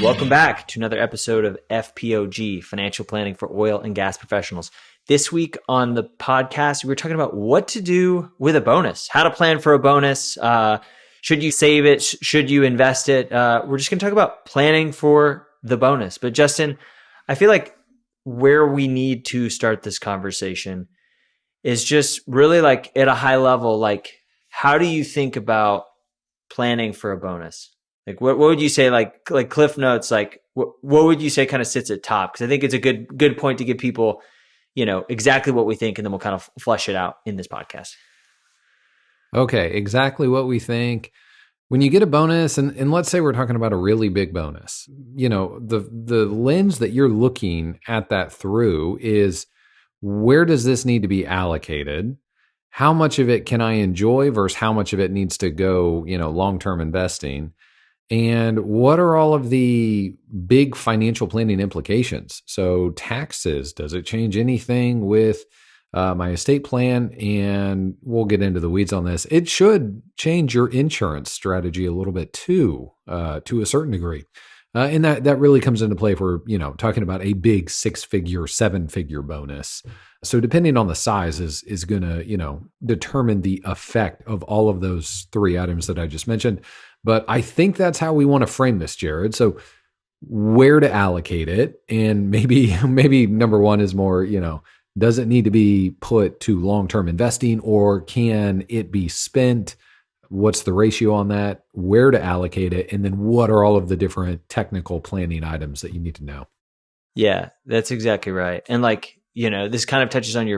Welcome back to another episode of FPOG, Financial Planning for Oil and Gas Professionals. This week on the podcast, we were talking about what to do with a bonus, how to plan for a bonus. Should you save it? Should you invest it? We're just going to talk about planning for the bonus. But Justin, I feel like where we need to start this conversation is just really like at a high level, like how do you think about planning for a bonus? Like what would you say, like Cliff Notes, like what would you say kind of sits at top? Because I think it's a good point to give people, exactly what we think, and then we'll kind of flesh it out in this podcast. Okay, exactly what we think. When you get a bonus, and let's say we're talking about a really big bonus, the lens that you're looking at that through is where does this need to be allocated? How much of it can I enjoy versus how much of it needs to go, long-term investing? And what are all of the big financial planning implications? So taxes, does it change anything with my estate plan? And we'll get into the weeds on this. It should change your insurance strategy a little bit too, to a certain degree. And that really comes into play if we're, talking about a big 6-figure, 7-figure bonus. So depending on the size is going to, determine the effect of all of those three items that I just mentioned. But I think that's how we want to frame this, Jared. So where to allocate it, and maybe number one is more, does it need to be put to long-term investing, or can it be spent? What's the ratio on that? Where to allocate it? And then what are all of the different technical planning items that you need to know? Yeah, that's exactly right. And this kind of touches on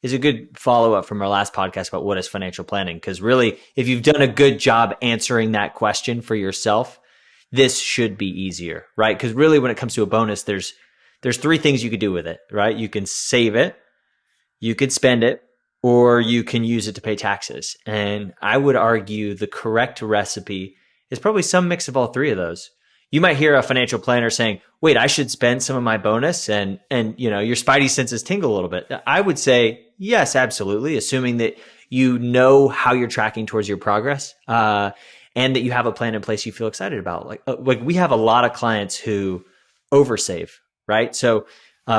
is a good follow-up from our last podcast about what is financial planning. Because really, if you've done a good job answering that question for yourself, this should be easier, right? Because really, when it comes to a bonus, there's three things you could do with it, right? You can save it, you could spend it, or you can use it to pay taxes. And I would argue the correct recipe is probably some mix of all three of those. You might hear a financial planner saying, wait, I should spend some of my bonus, and your spidey senses tingle a little bit. I would say, yes, absolutely, assuming that you know how you're tracking towards your progress, and that you have a plan in place you feel excited about. Like we have a lot of clients who oversave, right? So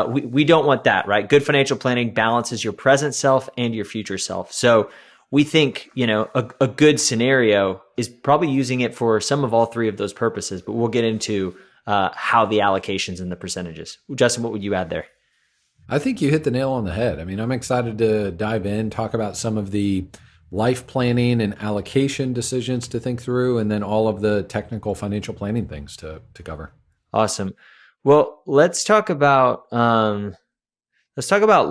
we don't want that, right? Good financial planning balances your present self and your future self. So we think, a good scenario is probably using it for some of all three of those purposes, but we'll get into how the allocations and the percentages. Justin, what would you add there? I think you hit the nail on the head. I mean, I'm excited to dive in, talk about some of the life planning and allocation decisions to think through, and then all of the technical financial planning things to cover. Awesome. Well, let's talk about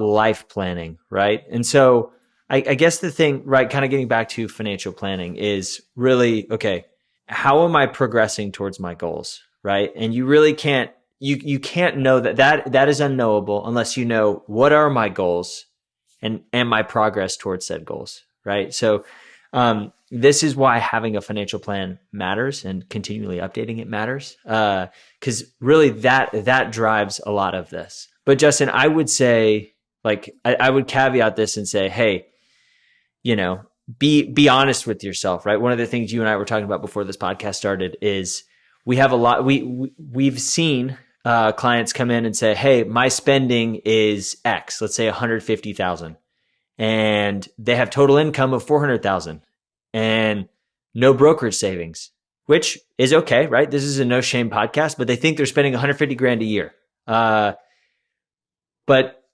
life planning, right? And so I guess the thing, right, kind of getting back to financial planning is really, okay, how am I progressing towards my goals, right? And you really can't, you can't know that is unknowable unless you know what are my goals and my progress towards said goals, right? So this is why having a financial plan matters, and continually updating it matters, because really that drives a lot of this. But Justin, I would say, I would caveat this and say, hey, be honest with yourself, right? One of the things you and I were talking about before this podcast started is we have we've seen clients come in and say, hey, my spending is X, let's say 150,000, and they have total income of 400,000 and no brokerage savings, which is okay, right? This is a no shame podcast, but they think they're spending 150 grand a year. But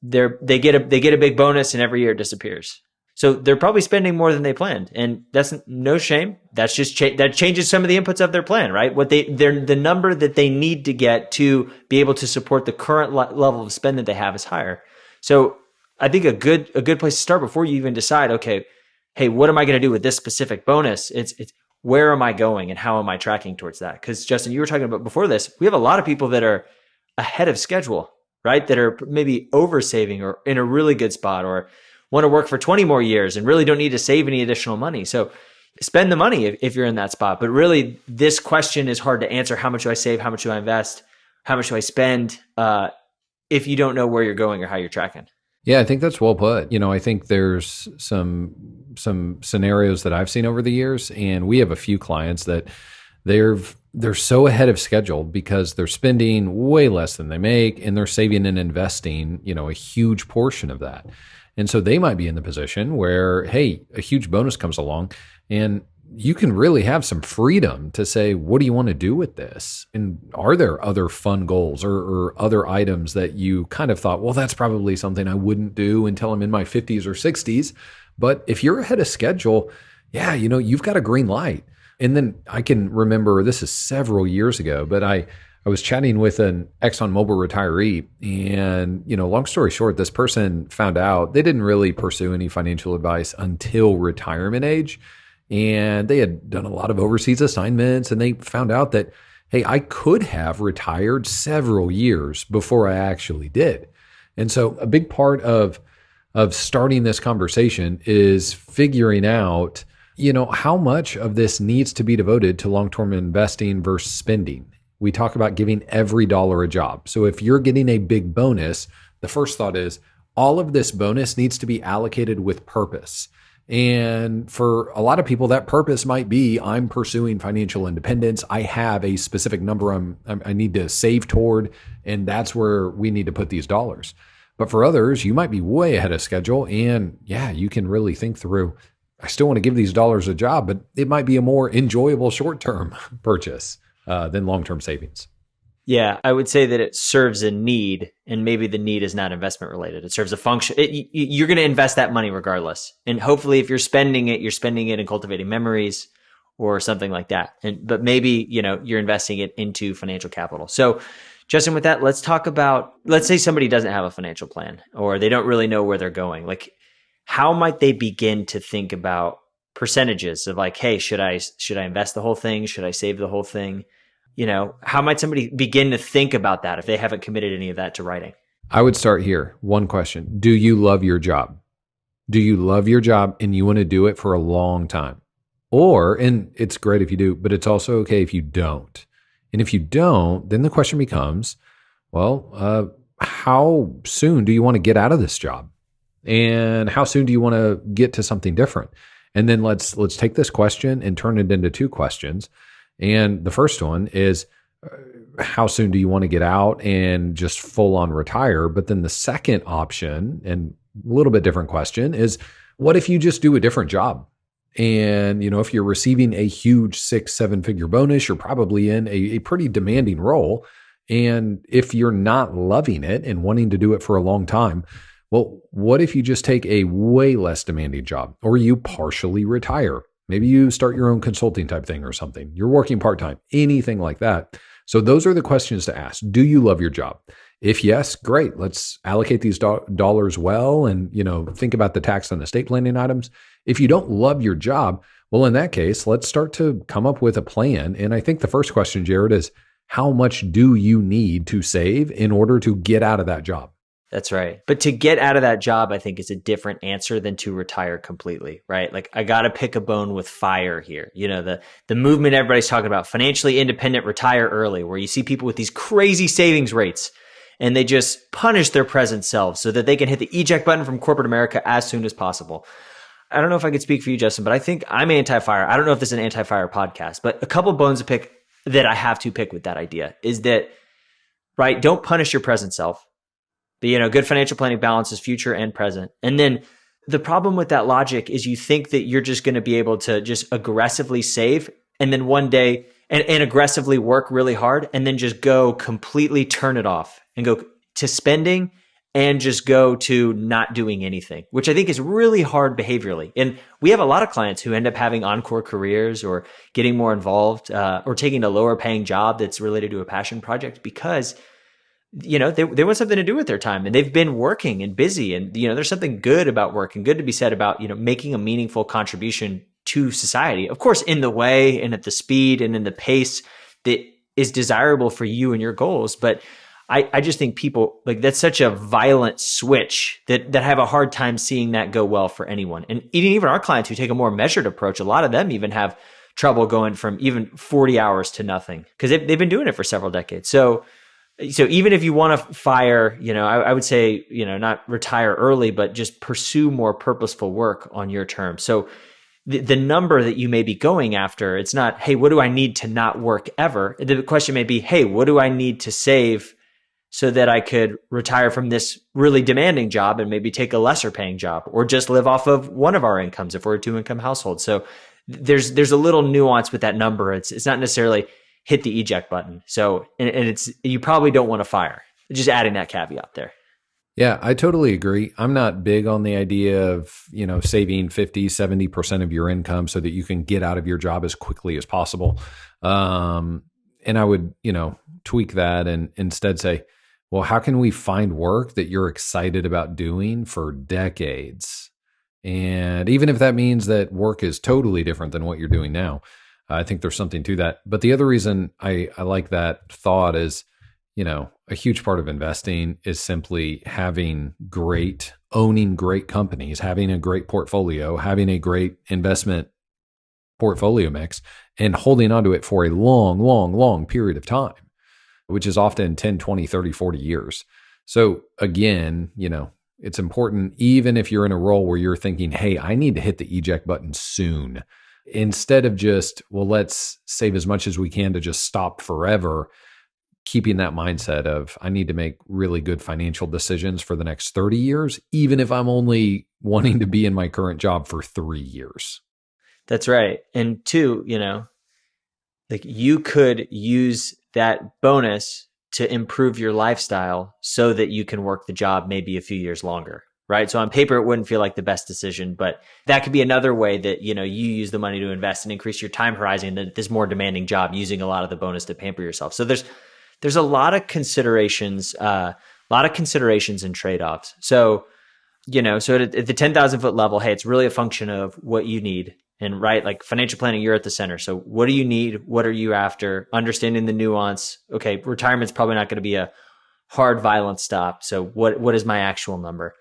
they get a big bonus, and every year it disappears. So they're probably spending more than they planned, and that's no shame. That's just that changes some of the inputs of their plan, right? The number that they need to get to be able to support the current level of spend that they have is higher. So I think a good place to start before you even decide, okay, hey, what am I going to do with this specific bonus? It's where am I going and how am I tracking towards that? Because Justin, you were talking about before this, we have a lot of people that are ahead of schedule, right? That are maybe oversaving or in a really good spot, or want to work for 20 more years and really don't need to save any additional money. So spend the money if you're in that spot. But really, this question is hard to answer. How much do I save? How much do I invest? How much do I spend? If you don't know where you're going or how you're tracking. Yeah, I think that's well put. I think there's some scenarios that I've seen over the years, and we have a few clients that they've they're so ahead of schedule because they're spending way less than they make and they're saving and investing, a huge portion of that. And so they might be in the position where, hey, a huge bonus comes along and you can really have some freedom to say, what do you want to do with this? And are there other fun goals or other items that you kind of thought, well, that's probably something I wouldn't do until I'm in my 50s or 60s. But if you're ahead of schedule, yeah, you've got a green light. And then I can remember, this is several years ago, but I was chatting with an ExxonMobil retiree, and long story short, this person found out they didn't really pursue any financial advice until retirement age, and they had done a lot of overseas assignments, and they found out that, hey, I could have retired several years before I actually did. And so a big part of starting this conversation is figuring out how much of this needs to be devoted to long-term investing versus spending. We talk about giving every dollar a job. So if you're getting a big bonus, the first thought is all of this bonus needs to be allocated with purpose. And for a lot of people, that purpose might be, I'm pursuing financial independence. I have a specific number I need to save toward, and that's where we need to put these dollars. But for others, you might be way ahead of schedule, and yeah, you can really think through, I still want to give these dollars a job, but it might be a more enjoyable short-term purchase than long-term savings. Yeah, I would say that it serves a need, and maybe the need is not investment related. It serves a function. You're going to invest that money regardless. And hopefully if you're spending it in cultivating memories or something like that. But maybe, you're investing it into financial capital. So Justin, with that, let's talk about, let's say somebody doesn't have a financial plan or they don't really know where they're going. Like, how might they begin to think about percentages of like, hey, should I invest the whole thing? Should I save the whole thing? How might somebody begin to think about that if they haven't committed any of that to writing? I would start here. One question. Do you love your job? Do you love your job and you want to do it for a long time? Or, and it's great if you do, but it's also okay if you don't. And if you don't, then the question becomes, well, how soon do you want to get out of this job? And how soon do you want to get to something different? And then let's take this question and turn it into two questions. And the first one is, how soon do you want to get out and just full on retire? But then the second option, and a little bit different question, is what if you just do a different job? And, if you're receiving a huge 6-7 figure bonus, you're probably in a pretty demanding role. And if you're not loving it and wanting to do it for a long time, well, what if you just take a way less demanding job, or you partially retire? Maybe you start your own consulting type thing or something. You're working part-time, anything like that. So those are the questions to ask. Do you love your job? If yes, great. Let's allocate these dollars well and, think about the tax and estate planning items. If you don't love your job, well, in that case, let's start to come up with a plan. And I think the first question, Jared, is how much do you need to save in order to get out of that job? That's right. But to get out of that job, I think is a different answer than to retire completely, right? Like, I got to pick a bone with fire here. The movement everybody's talking about, financially independent, retire early, where you see people with these crazy savings rates and they just punish their present selves so that they can hit the eject button from corporate America as soon as possible. I don't know if I could speak for you, Justin, but I think I'm anti-fire. I don't know if this is an anti-fire podcast, but a couple bones to pick that I have to pick with that idea is that, right, don't punish your present self. But, good financial planning balances future and present. And then the problem with that logic is you think that you're just going to be able to just aggressively save and then one day and aggressively work really hard and then just go completely turn it off and go to spending and just go to not doing anything, which I think is really hard behaviorally. And we have a lot of clients who end up having encore careers or getting more involved or taking a lower paying job that's related to a passion project because they want something to do with their time and they've been working and busy. And, there's something good about work and good to be said about, making a meaningful contribution to society, of course, in the way and at the speed and in the pace that is desirable for you and your goals. But I just think people like that's such a violent switch that have a hard time seeing that go well for anyone. And even our clients who take a more measured approach, a lot of them even have trouble going from even 40 hours to nothing because they've been doing it for several decades. So even if you want to fire, I would say, not retire early, but just pursue more purposeful work on your terms. So the number that you may be going after, it's not, hey, what do I need to not work ever? The question may be, hey, what do I need to save so that I could retire from this really demanding job and maybe take a lesser paying job, or just live off of one of our incomes if we're a 2 income household. So there's a little nuance with that number. It's not necessarily hit the eject button. So, and it's, you probably don't want to fire. Just adding that caveat there. Yeah, I totally agree. I'm not big on the idea of, saving 50, 70% of your income so that you can get out of your job as quickly as possible. And I would, tweak that and instead say, well, how can we find work that you're excited about doing for decades? And even if that means that work is totally different than what you're doing now, I think there's something to that. But the other reason I like that thought is, a huge part of investing is simply owning great companies, having a great portfolio, having a great investment portfolio mix, and holding onto it for a long, long, long period of time, which is often 10, 20, 30, 40 years. So again, it's important, even if you're in a role where you're thinking, hey, I need to hit the eject button soon, instead of just, well, let's save as much as we can to just stop forever, keeping that mindset of, I need to make really good financial decisions for the next 30 years, even if I'm only wanting to be in my current job for 3 years. That's right. And two, like you could use that bonus to improve your lifestyle so that you can work the job maybe a few years longer, right? So on paper, it wouldn't feel like the best decision, but that could be another way that, you use the money to invest and increase your time horizon in this more demanding job, using a lot of the bonus to pamper yourself. So there's a lot of considerations, and trade-offs. So, so at the 10,000 foot level, hey, it's really a function of what you need. And right, like financial planning, you're at the center. So what do you need? What are you after? Understanding the nuance. Okay, retirement's probably not going to be a hard, violent stop. So what is my actual number?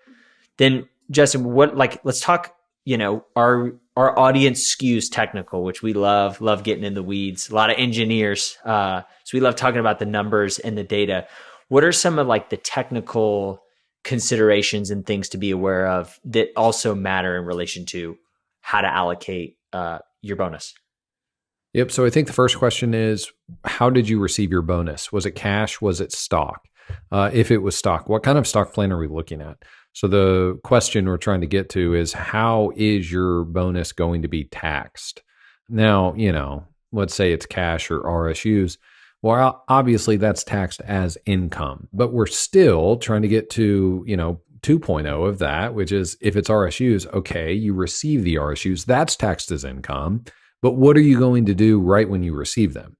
Then Justin, let's talk, our audience skews technical, which we love getting in the weeds. A lot of engineers. So we love talking about the numbers and the data. What are some of like the technical considerations and things to be aware of that also matter in relation to how to allocate your bonus? Yep. So I think the first question is, how did you receive your bonus? Was it cash? Was it stock? If it was stock, what kind of stock plan are we looking at? So the question we're trying to get to is, how is your bonus going to be taxed? Now, let's say it's cash or RSUs. Well, obviously that's taxed as income, but we're still trying to get to, 2.0 of that, which is if it's RSUs, okay, you receive the RSUs, that's taxed as income, but what are you going to do right when you receive them?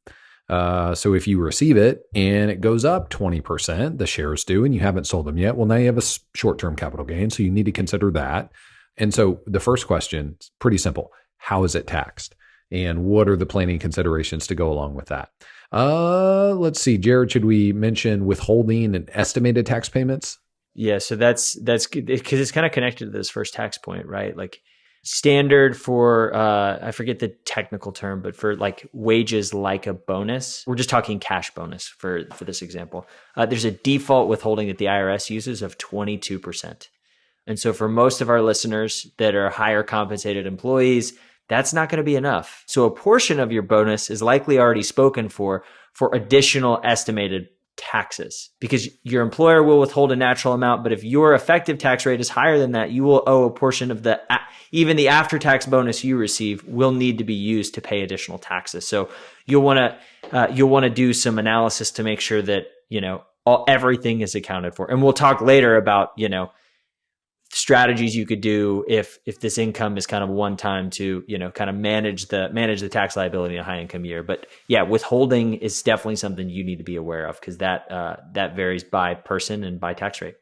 So if you receive it and it goes up 20%, the shares do, and you haven't sold them yet, well, now you have a short-term capital gain, so you need to consider that. And so the first question is pretty simple. How is it taxed? And what are the planning considerations to go along with that? Let's see, Jared, should we mention withholding and estimated tax payments? Yeah, so that's good because it's kind of connected to this first tax point, right? Like standard for I forget the technical term, but for like wages like a bonus, we're just talking cash bonus for this example. There's a default withholding that the IRS uses of 22%. And so for most of our listeners that are higher compensated employees, that's not going to be enough. So a portion of your bonus is likely already spoken for additional estimated taxes, because your employer will withhold a natural amount. But if your effective tax rate is higher than that, you will owe a portion of even the after-tax bonus you receive will need to be used to pay additional taxes. So you'll want to do some analysis to make sure that, everything is accounted for. And we'll talk later about, strategies you could do if this income is kind of one time to, kind of manage the tax liability in a high income year. But yeah, withholding is definitely something you need to be aware of, because that varies by person and by tax rate.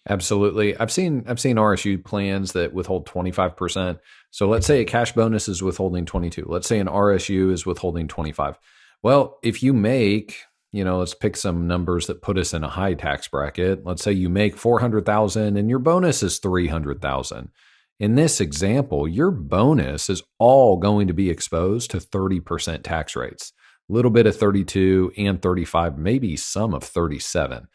Absolutely. I've seen RSU plans that withhold 25%. So let's say a cash bonus is withholding 22. Let's say an RSU is withholding 25. Well, if you make, let's pick some numbers that put us in a high tax bracket. Let's say you make 400,000 and your bonus is 300,000. In this example, your bonus is all going to be exposed to 30% tax rates, a little bit of 32 and 35, maybe some of 37.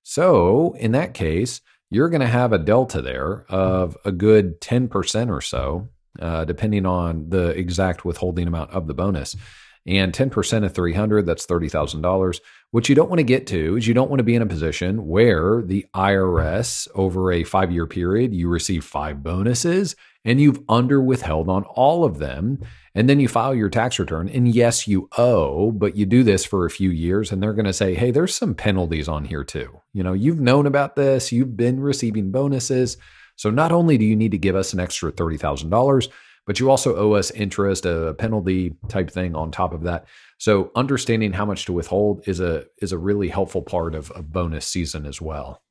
So in that case, you're going to have a delta there of a good 10% or so depending on the exact withholding amount of the bonus. And 10% of 300, that's $30,000. What you don't want to get to is you don't want to be in a position where the IRS over a 5-year period, you receive 5 bonuses and you've under withheld on all of them. And then you file your tax return and yes, you owe, but you do this for a few years and they're going to say, hey, there's some penalties on here too. You've known about this, you've been receiving bonuses. So not only do you need to give us an extra $30,000, but you also owe us interest, a penalty type thing on top of that. So understanding how much to withhold is a really helpful part of bonus season as well.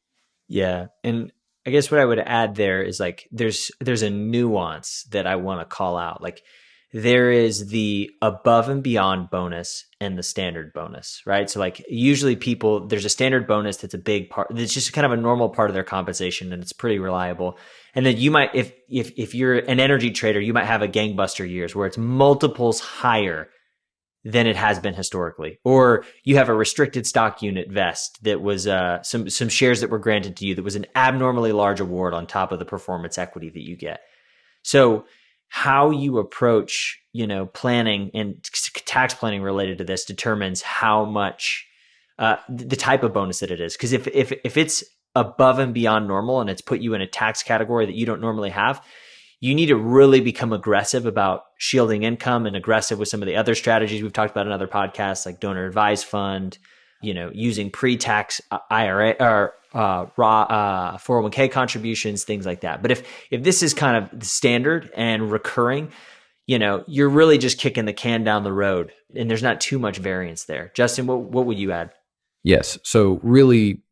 Yeah. And I guess what I would add there is like there's a nuance that I want to call out. Like there is the above and beyond bonus and the standard bonus, right? So like usually there's a standard bonus that's a big part. It's just kind of a normal part of their compensation and it's pretty reliable. And then you might, if you're an energy trader, you might have a gangbuster years where it's multiples higher than it has been historically. Or you have a restricted stock unit vest that was some shares that were granted to you that was an abnormally large award on top of the performance equity that you get. So how you approach, planning and tax planning related to this determines how much the type of bonus that it is. Because if it's above and beyond normal and it's put you in a tax category that you don't normally have, you need to really become aggressive about shielding income and aggressive with some of the other strategies we've talked about in other podcasts, like donor advised fund, using pre-tax IRA or raw 401k contributions, things like that. But if this is kind of the standard and recurring, you're really just kicking the can down the road and there's not too much variance there. Justin, what would you add? Yes. So really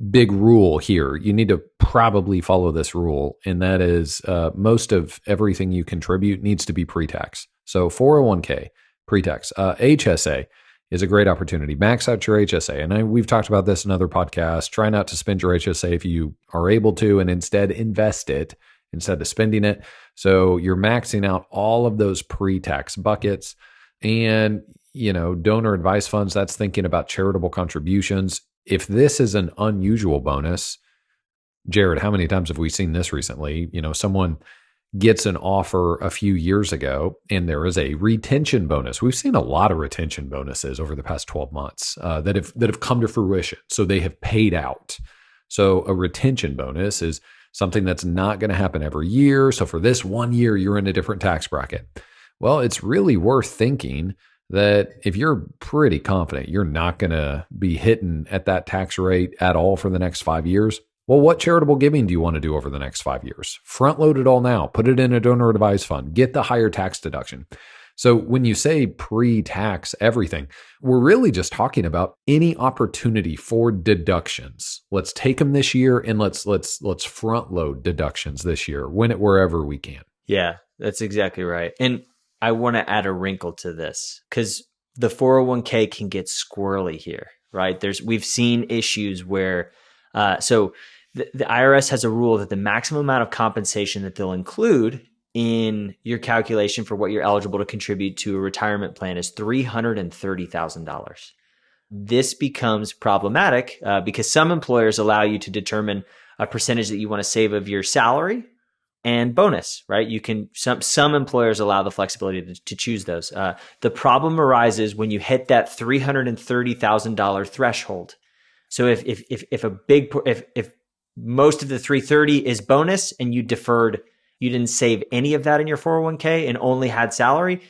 big rule here. You need to probably follow this rule. And that is most of everything you contribute needs to be pre-tax. So 401k, pre-tax. HSA is a great opportunity. Max out your HSA. And we've talked about this in other podcasts. Try not to spend your HSA if you are able to, and instead invest it instead of spending it. So you're maxing out all of those pre-tax buckets. And, donor advice funds, that's thinking about charitable contributions. If this is an unusual bonus, Jared, how many times have we seen this recently? Someone gets an offer a few years ago and there is a retention bonus. We've seen a lot of retention bonuses over the past 12 months that have come to fruition. So they have paid out. So a retention bonus is something that's not going to happen every year. So for this 1 year, you're in a different tax bracket. Well, it's really worth thinking that if you're pretty confident you're not going to be hitting at that tax rate at all for the next 5 years, well, what charitable giving do you want to do over the next 5 years? Front load it all now. Put it in a donor advised fund. Get the higher tax deduction. So when you say pre-tax everything, we're really just talking about any opportunity for deductions. Let's take them this year and let's front load deductions this year, win it wherever we can. Yeah, that's exactly right. And I want to add a wrinkle to this because the 401k can get squirrely here, right? We've seen issues where, the IRS has a rule that the maximum amount of compensation that they'll include in your calculation for what you're eligible to contribute to a retirement plan is $330,000. This becomes problematic because some employers allow you to determine a percentage that you want to save of your salary and bonus, right? Some employers allow the flexibility to choose those. The problem arises when you hit that $330,000 threshold. So if most of the 330 is bonus and you didn't save any of that in your 401k and only had salary,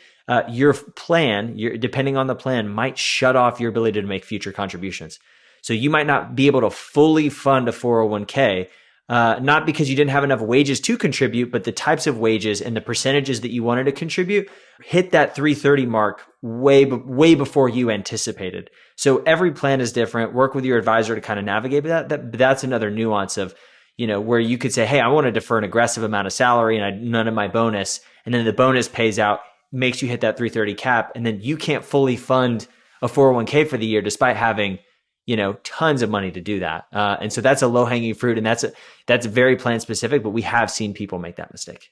your plan, depending on the plan, might shut off your ability to make future contributions. So you might not be able to fully fund a 401k. Not because you didn't have enough wages to contribute, but the types of wages and the percentages that you wanted to contribute hit that 330 mark way before you anticipated. So every plan is different. Work with your advisor to kind of navigate that. That's another nuance of, where you could say, hey, I want to defer an aggressive amount of salary and none of my bonus. And then the bonus pays out, makes you hit that 330 cap. And then you can't fully fund a 401k for the year despite having tons of money to do that. And so that's a low hanging fruit. And that's very plan specific, but we have seen people make that mistake.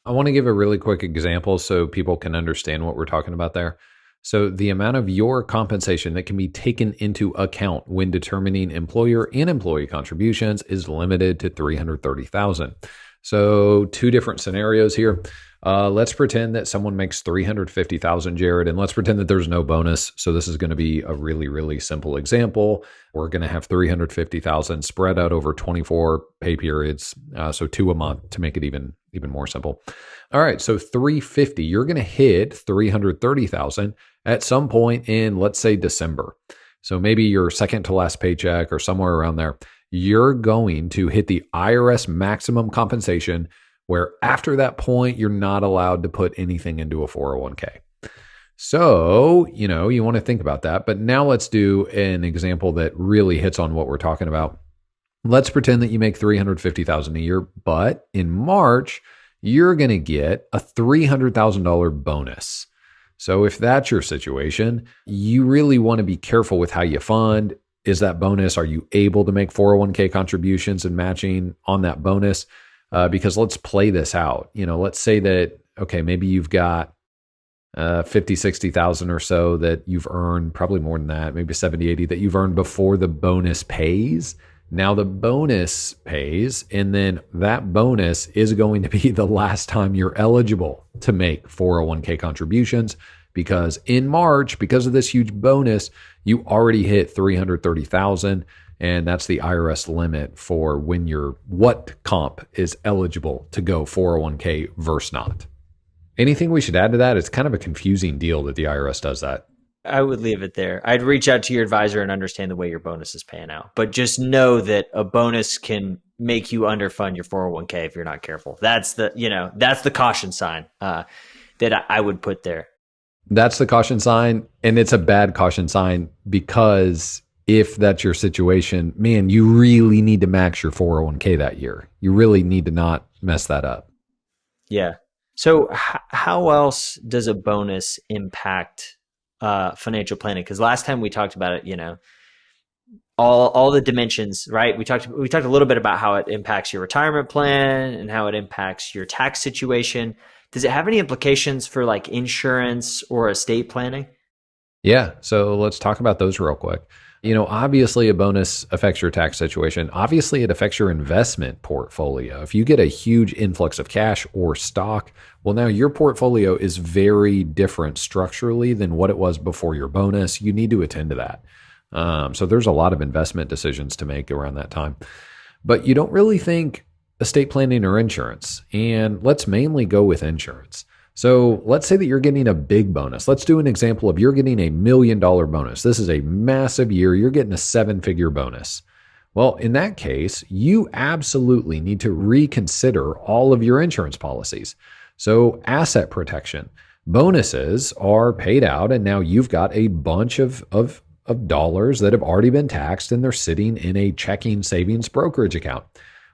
I want to give a really quick example so people can understand what we're talking about there. So the amount of your compensation that can be taken into account when determining employer and employee contributions is limited to $330,000. So two different scenarios here. Let's pretend that someone makes 350,000, Jared, and let's pretend that there's no bonus. So this is going to be a really, really simple example. We're going to have 350,000 spread out over 24 pay periods, so 2 a month to make it even more simple. All right, so 350, you're going to hit 330,000 at some point in, let's say, December. So maybe your second to last paycheck or somewhere around there. You're going to hit the IRS maximum compensation, where after that point, you're not allowed to put anything into a 401k. So, you want to think about that. But now let's do an example that really hits on what we're talking about. Let's pretend that you make $350,000 a year, but in March, you're going to get a $300,000 bonus. So if that's your situation, you really want to be careful with how you fund. Is that bonus? Are you able to make 401k contributions and matching on that bonus? Because let's play this out. Let's say that, okay, maybe you've got 50, 60,000 or so that you've earned, probably more than that, maybe 70, 80 that you've earned before the bonus pays. Now the bonus pays, and then that bonus is going to be the last time you're eligible to make 401k contributions, because in March, because of this huge bonus, you already hit 330,000. And that's the IRS limit for what comp is eligible to go 401k versus not. Anything we should add to that? It's kind of a confusing deal that the IRS does that. I would leave it there. I'd reach out to your advisor and understand the way your bonus is paying out. But just know that a bonus can make you underfund your 401k if you're not careful. That's the caution sign that I would put there. That's the caution sign. And it's a bad caution sign, because if that's your situation, man, you really need to max your 401k that year. You really need to not mess that up. Yeah. So how else does a bonus impact financial planning? Because last time we talked about it, all the dimensions, right? We talked a little bit about how it impacts your retirement plan and how it impacts your tax situation. Does it have any implications for like insurance or estate planning? Yeah. So let's talk about those real quick. Obviously a bonus affects your tax situation. Obviously it affects your investment portfolio. If you get a huge influx of cash or stock, well, now your portfolio is very different structurally than what it was before your bonus. You need to attend to that. So there's a lot of investment decisions to make around that time. But you don't really think estate planning or insurance. And let's mainly go with insurance. So let's say that you're getting a big bonus. Let's do an example of you're getting $1 million bonus. This is a massive year. You're getting a 7-figure bonus. Well, in that case, you absolutely need to reconsider all of your insurance policies. So asset protection, bonuses are paid out, and now you've got a bunch of dollars that have already been taxed, and they're sitting in a checking savings brokerage account.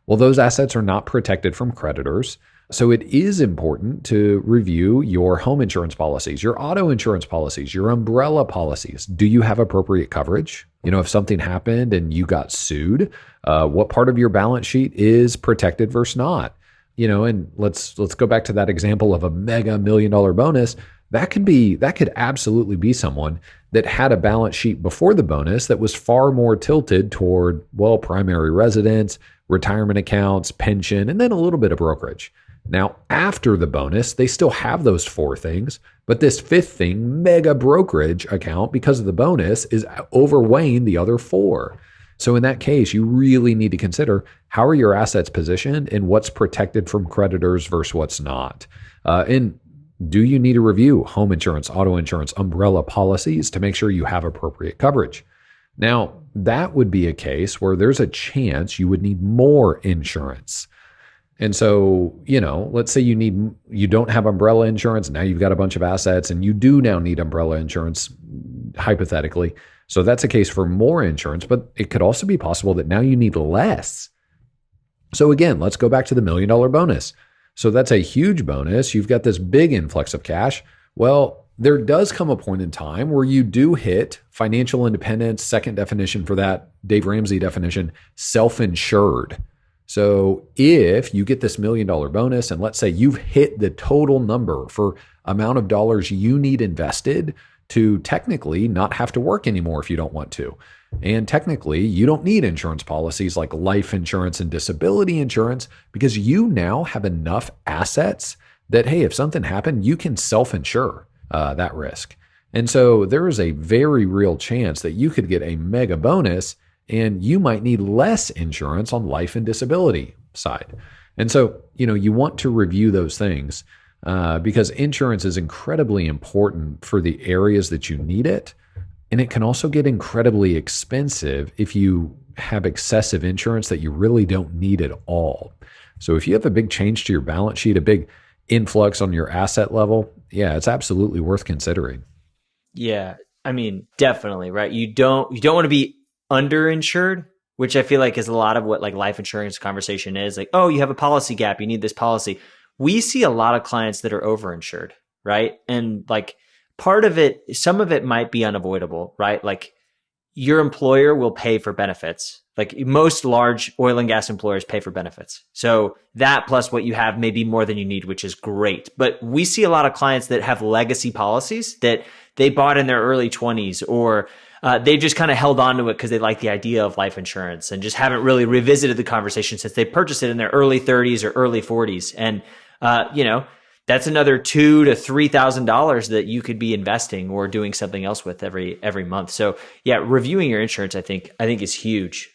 Well, those assets are not protected from creditors. So it is important to review your home insurance policies, your auto insurance policies, your umbrella policies. Do you have appropriate coverage? If something happened and you got sued, what part of your balance sheet is protected versus not? And let's go back to that example of a mega $1 million bonus. That could absolutely be someone that had a balance sheet before the bonus that was far more tilted toward, primary residence, retirement accounts, pension, and then a little bit of brokerage. Now, after the bonus, they still have those 4 things, but this 5th thing, mega brokerage account, because of the bonus, is overweighing the other 4. So in that case, you really need to consider how are your assets positioned and what's protected from creditors versus what's not. And do you need to review home insurance, auto insurance, umbrella policies to make sure you have appropriate coverage? Now, that would be a case where there's a chance you would need more insurance. And so, let's say you don't have umbrella insurance. Now you've got a bunch of assets and you do now need umbrella insurance, hypothetically. So that's a case for more insurance, but it could also be possible that now you need less. So again, let's go back to the $1 million bonus. So that's a huge bonus. You've got this big influx of cash. Well, there does come a point in time where you do hit financial independence, second definition for that, Dave Ramsey definition, self-insured. So if you get this $1 million bonus, and let's say you've hit the total number for amount of dollars you need invested to technically not have to work anymore if you don't want to. And technically, you don't need insurance policies like life insurance and disability insurance because you now have enough assets that, hey, if something happened, you can self-insure that risk. And so there is a very real chance that you could get a mega bonus and you might need less insurance on life and disability side. And so, you want to review those things because insurance is incredibly important for the areas that you need it. And it can also get incredibly expensive if you have excessive insurance that you really don't need at all. So if you have a big change to your balance sheet, a big influx on your asset level, yeah, it's absolutely worth considering. Yeah, I mean, definitely, right? You don't want to be underinsured, which I feel like is a lot of what like life insurance conversation is. Like, oh, you have a policy gap, you need this policy. We see a lot of clients that are overinsured, right? And like part of it, some of it might be unavoidable, right? Like your employer will pay for benefits. Like most large oil and gas employers pay for benefits. So that plus what you have may be more than you need, which is great. But we see a lot of clients that have legacy policies that they bought in their early 20s or they just kind of held on to it because they like the idea of life insurance and just haven't really revisited the conversation since they purchased it in their early 30s or early 40s. And, that's another $2,000 to $3,000 that you could be investing or doing something else with every month. So yeah, reviewing your insurance, I think is huge.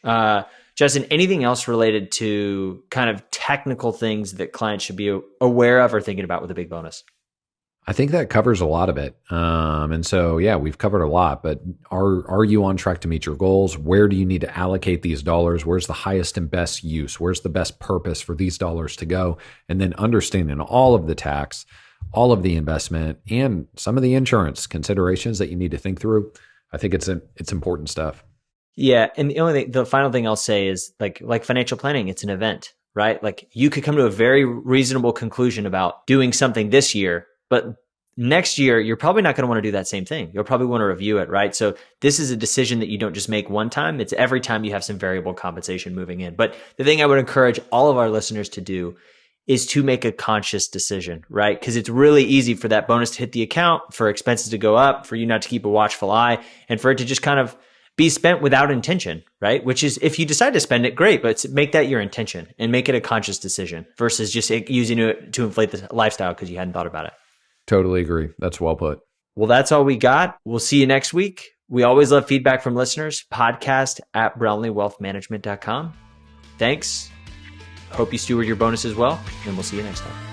Justin, anything else related to kind of technical things that clients should be aware of or thinking about with a big bonus? I think that covers a lot of it. And so, yeah, we've covered a lot, but are you on track to meet your goals? Where do you need to allocate these dollars? Where's the highest and best use? Where's the best purpose for these dollars to go? And then understanding all of the tax, all of the investment, and some of the insurance considerations that you need to think through. I think it's important stuff. Yeah. And the final thing I'll say is like financial planning, it's an event, right? Like you could come to a very reasonable conclusion about doing something this year, but next year, you're probably not going to want to do that same thing. You'll probably want to review it, right? So this is a decision that you don't just make one time. It's every time you have some variable compensation moving in. But the thing I would encourage all of our listeners to do is to make a conscious decision, right? Because it's really easy for that bonus to hit the account, for expenses to go up, for you not to keep a watchful eye, and for it to just kind of be spent without intention, right? Which is if you decide to spend it, great, but make that your intention and make it a conscious decision versus just using it to inflate the lifestyle because you hadn't thought about it. Totally agree. That's well put. Well, that's all we got. We'll see you next week. We always love feedback from listeners. podcast@brownleewealthmanagement.com. Thanks. Hope you steward your bonus as well, and we'll see you next time.